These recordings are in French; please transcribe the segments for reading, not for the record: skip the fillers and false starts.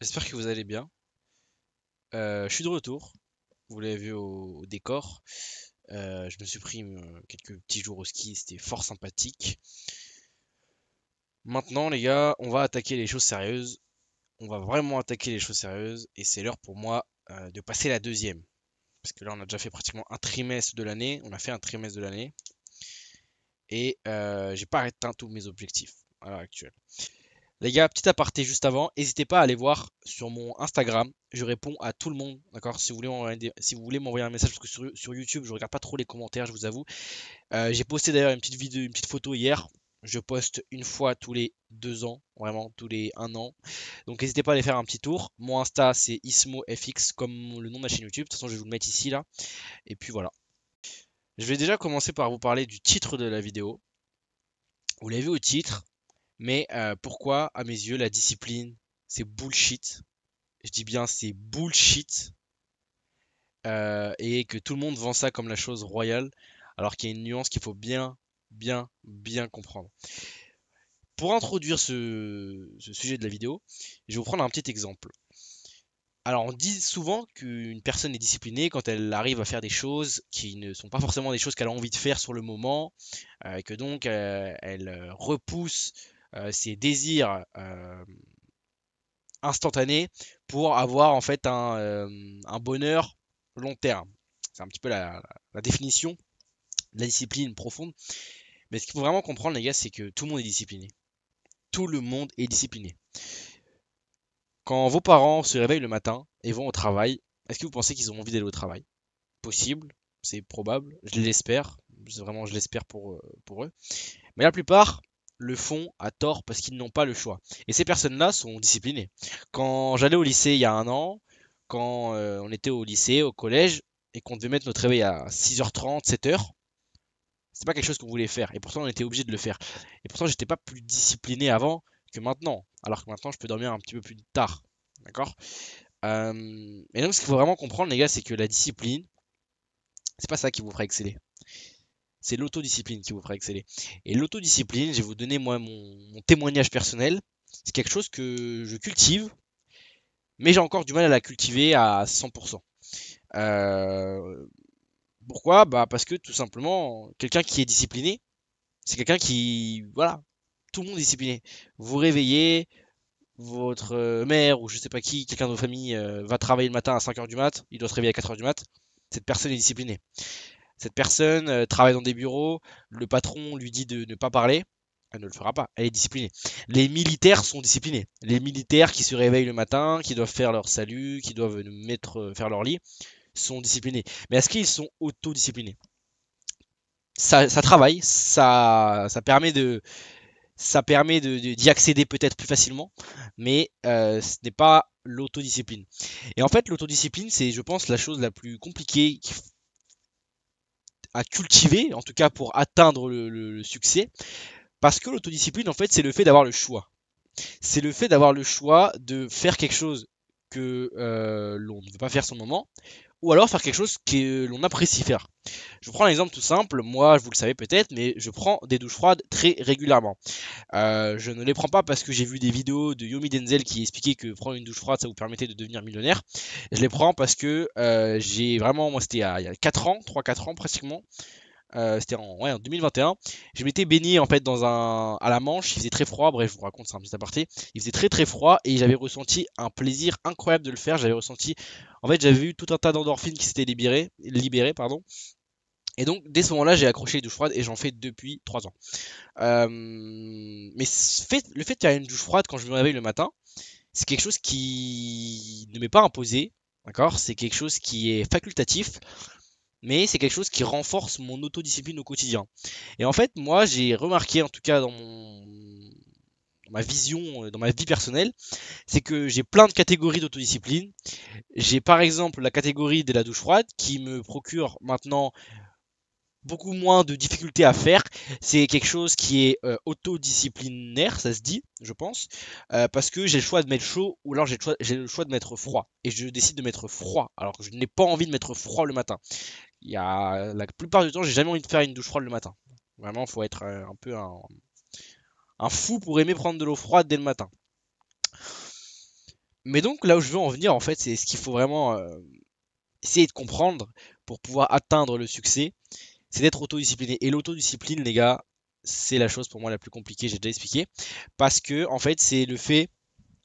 J'espère que vous allez bien. Je suis de retour. Vous l'avez vu au décor. Je me suis pris quelques petits jours au ski, c'était fort sympathique. Maintenant, les gars, on va attaquer les choses sérieuses. On va vraiment attaquer les choses sérieuses. Et c'est l'heure pour moi de passer la deuxième. Parce que là, on a déjà fait pratiquement un trimestre de l'année. On a fait un trimestre de l'année. Et j'ai pas atteint tous mes objectifs à l'heure actuelle. Les gars, petit aparté juste avant, n'hésitez pas à aller voir sur mon Instagram. Je réponds à tout le monde, d'accord? Si vous voulez m'envoyer un message, parce que sur YouTube, je regarde pas trop les commentaires, je vous avoue. J'ai posté d'ailleurs une petite vidéo, une petite photo hier. Je poste une fois tous les 2 ans, vraiment tous les 1 an. Donc n'hésitez pas à aller faire un petit tour. Mon Insta c'est IsmoFX comme le nom de ma chaîne YouTube. De toute façon, je vais vous le mettre ici là. Et puis voilà. Je vais déjà commencer par vous parler du titre de la vidéo. Vous l'avez vu au titre, mais pourquoi, à mes yeux, la discipline, c'est bullshit. Je dis bien c'est bullshit, et que tout le monde vend ça comme la chose royale, alors qu'il y a une nuance qu'il faut bien comprendre. Pour introduire ce sujet de la vidéo, je vais vous prendre un petit exemple. Alors on dit souvent qu'une personne est disciplinée quand elle arrive à faire des choses qui ne sont pas forcément des choses qu'elle a envie de faire sur le moment, et que donc elle repousse ses désirs instantanés pour avoir en fait un bonheur long terme. C'est un petit peu la définition de la discipline profonde. Mais ce qu'il faut vraiment comprendre, les gars, c'est que tout le monde est discipliné. Tout le monde est discipliné. Quand vos parents se réveillent le matin et vont au travail, est-ce que vous pensez qu'ils ont envie d'aller au travail? Possible, c'est probable, je l'espère. Vraiment, je l'espère pour eux. Mais la plupart le font à tort parce qu'ils n'ont pas le choix. Et ces personnes-là sont disciplinées. Quand j'allais au lycée il y a 1 an, quand on était au lycée, au collège, et qu'on devait mettre notre réveil à 6h30, 7h, c'est pas quelque chose qu'on voulait faire. Et pourtant, on était obligé de le faire. Et pourtant, j'étais pas plus discipliné avant que maintenant. Alors que maintenant, je peux dormir un petit peu plus tard. D'accord. Et donc, ce qu'il faut vraiment comprendre, les gars, c'est que la discipline, c'est pas ça qui vous fera exceller. C'est l'autodiscipline qui vous fera exceller. Et l'autodiscipline, je vais vous donner moi mon témoignage personnel. C'est quelque chose que je cultive, mais j'ai encore du mal à la cultiver à 100%. Euh, Pourquoi? Bah parce que tout simplement, quelqu'un qui est discipliné, c'est quelqu'un qui, voilà, tout le monde est discipliné. Vous réveillez, votre mère ou je sais pas qui, quelqu'un de votre famille va travailler le matin à 5h du mat, il doit se réveiller à 4h du mat. Cette personne est disciplinée. Cette personne travaille dans des bureaux, le patron lui dit de ne pas parler, elle ne le fera pas, elle est disciplinée. Les militaires sont disciplinés. Les militaires qui se réveillent le matin, qui doivent faire leur salut, qui doivent faire leur lit, sont disciplinés. Mais est-ce qu'ils sont autodisciplinés? Ça travaille, ça permet d'y accéder peut-être plus facilement, mais ce n'est pas l'autodiscipline. Et en fait, l'autodiscipline, c'est, je pense, la chose la plus compliquée à cultiver, en tout cas pour atteindre le succès, parce que l'autodiscipline, en fait, c'est le fait d'avoir le choix. C'est le fait d'avoir le choix de faire quelque chose que l'on ne veut pas faire sur le moment, ou alors faire quelque chose que l'on apprécie faire. Je vous prends un exemple tout simple, moi vous le savez peut-être, mais je prends des douches froides très régulièrement. Je ne les prends pas parce que j'ai vu des vidéos de Yomi Denzel qui expliquaient que prendre une douche froide ça vous permettait de devenir millionnaire. Je les prends parce que j'ai vraiment, moi c'était il y a 4 ans, 3-4 ans pratiquement, c'était ouais, en 2021. Je m'étais baigné en fait à la Manche, il faisait très froid, bref, je vous raconte, c'est un petit aparté. Il faisait très froid et j'avais ressenti un plaisir incroyable de le faire. En fait, j'avais eu tout un tas d'endorphines qui s'étaient libérées, pardon. Et donc, dès ce moment-là, j'ai accroché les douches froides et j'en fais depuis 3 ans. Mais le fait qu'il y ait une douche froide quand je me réveille le matin, c'est quelque chose qui ne m'est pas imposé, d'accord? C'est quelque chose qui est facultatif, mais c'est quelque chose qui renforce mon autodiscipline au quotidien. Et en fait, moi, j'ai remarqué, en tout cas dans ma vision, dans ma vie personnelle, c'est que j'ai plein de catégories d'autodiscipline. J'ai par exemple la catégorie de la douche froide qui me procure maintenant beaucoup moins de difficultés à faire. C'est quelque chose qui est autodisciplinaire, ça se dit, je pense, parce que j'ai le choix de mettre chaud ou alors j'ai le choix de mettre froid. Et je décide de mettre froid, alors que je n'ai pas envie de mettre froid le matin. La plupart du temps, j'ai jamais envie de faire une douche froide le matin. Vraiment, faut être un peu un fou pour aimer prendre de l'eau froide dès le matin. Mais donc là où je veux en venir, en fait, c'est ce qu'il faut vraiment essayer de comprendre pour pouvoir atteindre le succès, c'est d'être autodiscipliné. Et l'autodiscipline, les gars, c'est la chose pour moi la plus compliquée, j'ai déjà expliqué. Parce que, en fait, c'est le fait.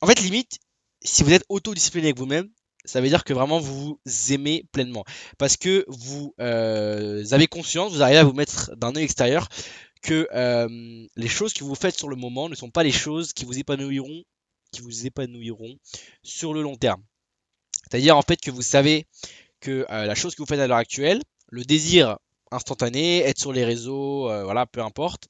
En fait, limite, si vous êtes autodiscipliné avec vous-même, ça veut dire que vraiment vous vous aimez pleinement. Parce que vous avez conscience, vous arrivez à vous mettre d'un œil extérieur que les choses que vous faites sur le moment ne sont pas les choses qui vous épanouiront sur le long terme. C'est-à-dire en fait que vous savez que la chose que vous faites à l'heure actuelle, le désir instantané, être sur les réseaux, voilà, peu importe,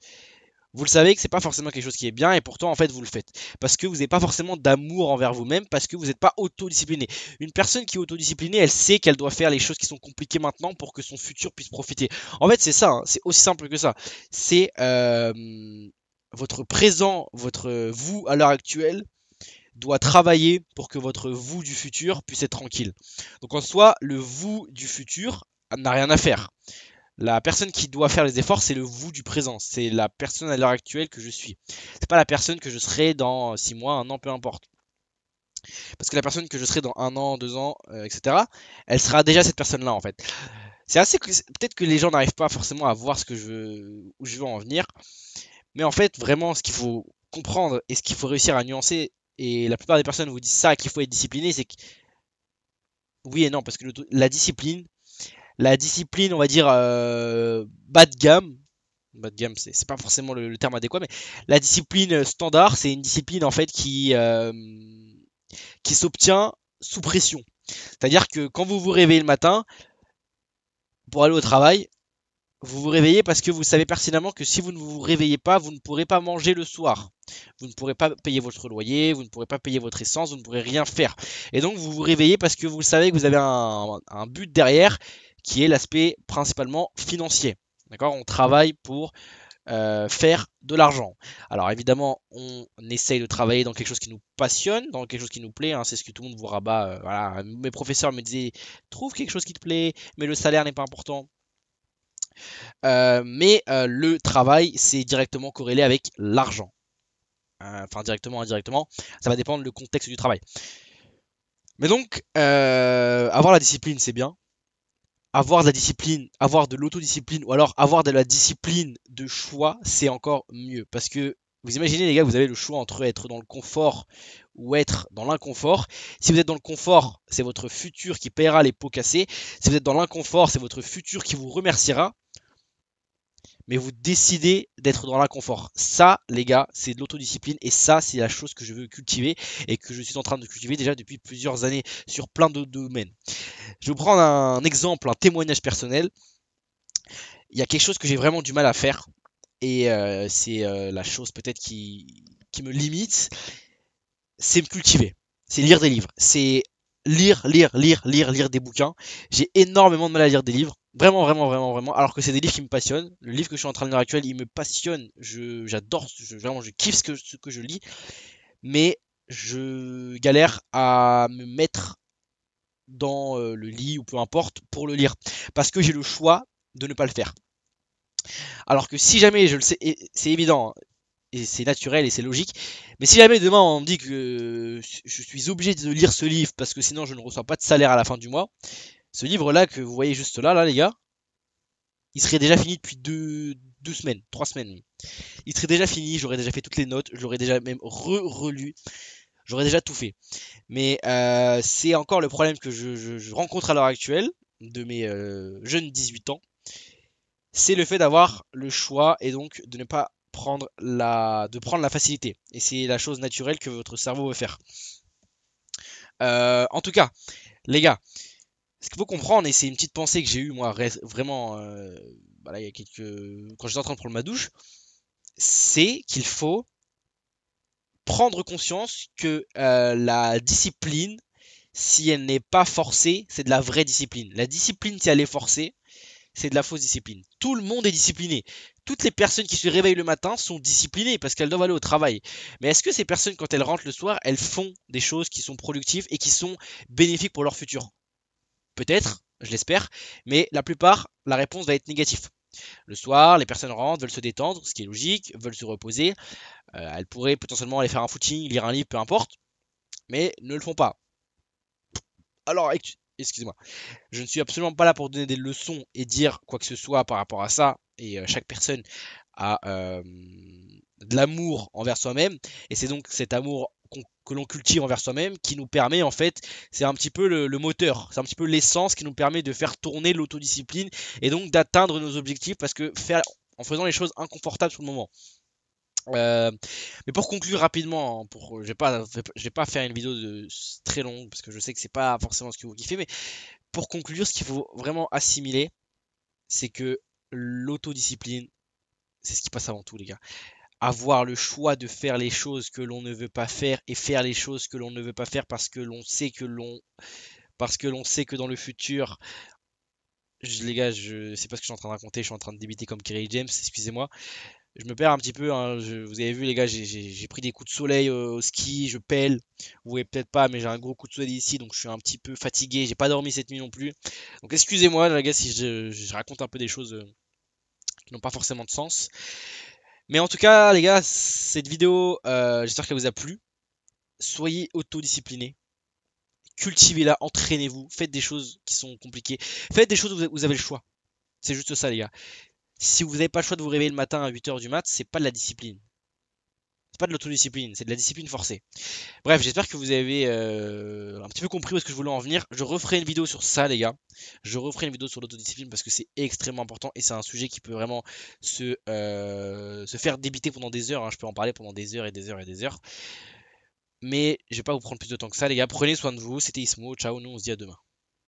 vous le savez que c'est pas forcément quelque chose qui est bien et pourtant en fait vous le faites parce que vous n'avez pas forcément d'amour envers vous-même parce que vous n'êtes pas autodiscipliné. Une personne qui est autodisciplinée, elle sait qu'elle doit faire les choses qui sont compliquées maintenant pour que son futur puisse profiter. En fait, c'est ça, hein, c'est aussi simple que ça. C'est votre présent, votre vous à l'heure actuelle doit travailler pour que votre vous du futur puisse être tranquille. Donc en soi, le vous du futur n'a rien à faire. La personne qui doit faire les efforts, c'est le vous du présent. C'est la personne à l'heure actuelle que je suis. C'est pas la personne que je serai dans 6 mois, un an, peu importe. Parce que la personne que je serai dans un an, 2 ans, etc., elle sera déjà cette personne-là en fait. C'est assez peut-être que les gens n'arrivent pas forcément à voir ce que je veux, où je veux en venir. Mais en fait, vraiment, ce qu'il faut comprendre et ce qu'il faut réussir à nuancer, et la plupart des personnes vous disent ça, qu'il faut être discipliné, c'est que oui et non, parce que la discipline, on va dire bas de gamme. Bas de gamme, c'est pas forcément le terme adéquat, mais la discipline standard, c'est une discipline en fait qui s'obtient sous pression. C'est-à-dire que quand vous vous réveillez le matin pour aller au travail, vous vous réveillez parce que vous savez pertinemment que si vous ne vous réveillez pas, vous ne pourrez pas manger le soir. Vous ne pourrez pas payer votre loyer, vous ne pourrez pas payer votre essence, vous ne pourrez rien faire. Et donc vous vous réveillez parce que vous savez que vous avez un but derrière qui est l'aspect principalement financier. D'accord? On travaille pour faire de l'argent. Alors évidemment, on essaye de travailler dans quelque chose qui nous passionne, dans quelque chose qui nous plaît. Hein, c'est ce que tout le monde vous rabat. Voilà. Mes professeurs me disaient, trouve quelque chose qui te plaît, mais le salaire n'est pas important. Mais le travail, c'est directement corrélé avec l'argent. Enfin, directement, indirectement, ça va dépendre du contexte du travail. Mais donc, avoir la discipline, c'est bien. Avoir de la discipline, avoir de l'autodiscipline, ou alors avoir de la discipline de choix, c'est encore mieux. Parce que vous imaginez, les gars, vous avez le choix entre être dans le confort ou être dans l'inconfort. Si vous êtes dans le confort, c'est votre futur qui paiera les pots cassés. Si vous êtes dans l'inconfort, c'est votre futur qui vous remerciera. Mais vous décidez d'être dans l'inconfort. Ça, les gars, c'est de l'autodiscipline et ça, c'est la chose que je veux cultiver et que je suis en train de cultiver déjà depuis plusieurs années sur plein de domaines. Je vais vous prendre un exemple, un témoignage personnel. Il y a quelque chose que j'ai vraiment du mal à faire et c'est la chose peut-être qui me limite, c'est me cultiver, c'est lire des livres, c'est lire des bouquins. J'ai énormément de mal à lire des livres. Vraiment, vraiment, vraiment, vraiment. Alors que c'est des livres qui me passionnent. Le livre que je suis en train de lire actuel, il me passionne. J'adore, vraiment, je kiffe ce que je lis. Mais je galère à me mettre dans le lit ou peu importe pour le lire. Parce que j'ai le choix de ne pas le faire. Alors que si jamais je le sais, c'est évident, hein, et c'est naturel et c'est logique. Mais si jamais demain on me dit que je suis obligé de lire ce livre parce que sinon je ne reçois pas de salaire à la fin du mois, ce livre-là que vous voyez juste là, les gars, il serait déjà fini depuis 2 semaines, 3 semaines. Il serait déjà fini, j'aurais déjà fait toutes les notes, j'aurais déjà même relu, j'aurais déjà tout fait. Mais c'est encore le problème que je rencontre à l'heure actuelle de mes jeunes 18 ans, c'est le fait d'avoir le choix et donc de ne pas prendre la facilité. Et c'est la chose naturelle que votre cerveau veut faire. En tout cas, les gars, ce qu'il faut comprendre, et c'est une petite pensée que j'ai eue moi vraiment voilà, il y a quand j'étais en train de prendre ma douche, c'est qu'il faut prendre conscience que la discipline, si elle n'est pas forcée, c'est de la vraie discipline. La discipline, si elle est forcée, c'est de la fausse discipline. Tout le monde est discipliné. Toutes les personnes qui se réveillent le matin sont disciplinées parce qu'elles doivent aller au travail. Mais est-ce que ces personnes, quand elles rentrent le soir, elles font des choses qui sont productives et qui sont bénéfiques pour leur futur? Peut-être, je l'espère, mais la plupart, la réponse va être négative. Le soir, les personnes rentrent, veulent se détendre, ce qui est logique, veulent se reposer. Elles pourraient potentiellement aller faire un footing, lire un livre, peu importe. mais ne le font pas. Alors, excusez-moi, je ne suis absolument pas là pour donner des leçons et dire quoi que ce soit par rapport à ça. Et chaque personne a de l'amour envers soi-même. Et c'est donc cet amour que l'on cultive envers soi-même qui nous permet, en fait, c'est un petit peu le moteur, c'est un petit peu l'essence qui nous permet de faire tourner l'autodiscipline et donc d'atteindre nos objectifs parce que en faisant les choses inconfortables sur le moment. Euh, mais pour conclure rapidement, je vais pas faire une vidéo très longue parce que je sais que c'est pas forcément ce que vous kiffez, mais pour conclure, ce qu'il faut vraiment assimiler, c'est que l'autodiscipline, c'est ce qui passe avant tout, les gars. Avoir le choix de faire les choses que l'on ne veut pas faire et faire les choses que l'on ne veut pas faire parce que l'on sait que dans le futur, les gars, je sais pas ce que je suis en train de raconter, je suis en train de débiter comme Kerry James, excusez-moi. Je me perds un petit peu, hein, vous avez vu les gars, j'ai pris des coups de soleil au ski, je pèle. Vous voyez peut-être pas, mais j'ai un gros coup de soleil ici, donc je suis un petit peu fatigué. J'ai pas dormi cette nuit non plus. Donc excusez-moi les gars si je raconte un peu des choses qui n'ont pas forcément de sens. Mais en tout cas les gars, cette vidéo, j'espère qu'elle vous a plu. Soyez autodisciplinés. Cultivez-la, entraînez-vous, faites des choses qui sont compliquées. Faites des choses où vous avez le choix. C'est juste ça les gars. Si vous n'avez pas le choix de vous réveiller le matin à 8h du mat, c'est pas de la discipline. C'est pas de l'autodiscipline, c'est de la discipline forcée. Bref, j'espère que vous avez un petit peu compris où est-ce que je voulais en venir. Je referai une vidéo sur ça, les gars. Je referai une vidéo sur l'autodiscipline parce que c'est extrêmement important et c'est un sujet qui peut vraiment se faire débiter pendant des heures, hein. Je peux en parler pendant des heures et des heures et des heures. Mais je vais pas vous prendre plus de temps que ça, les gars. Prenez soin de vous. C'était Ismo. Ciao, nous on se dit à demain.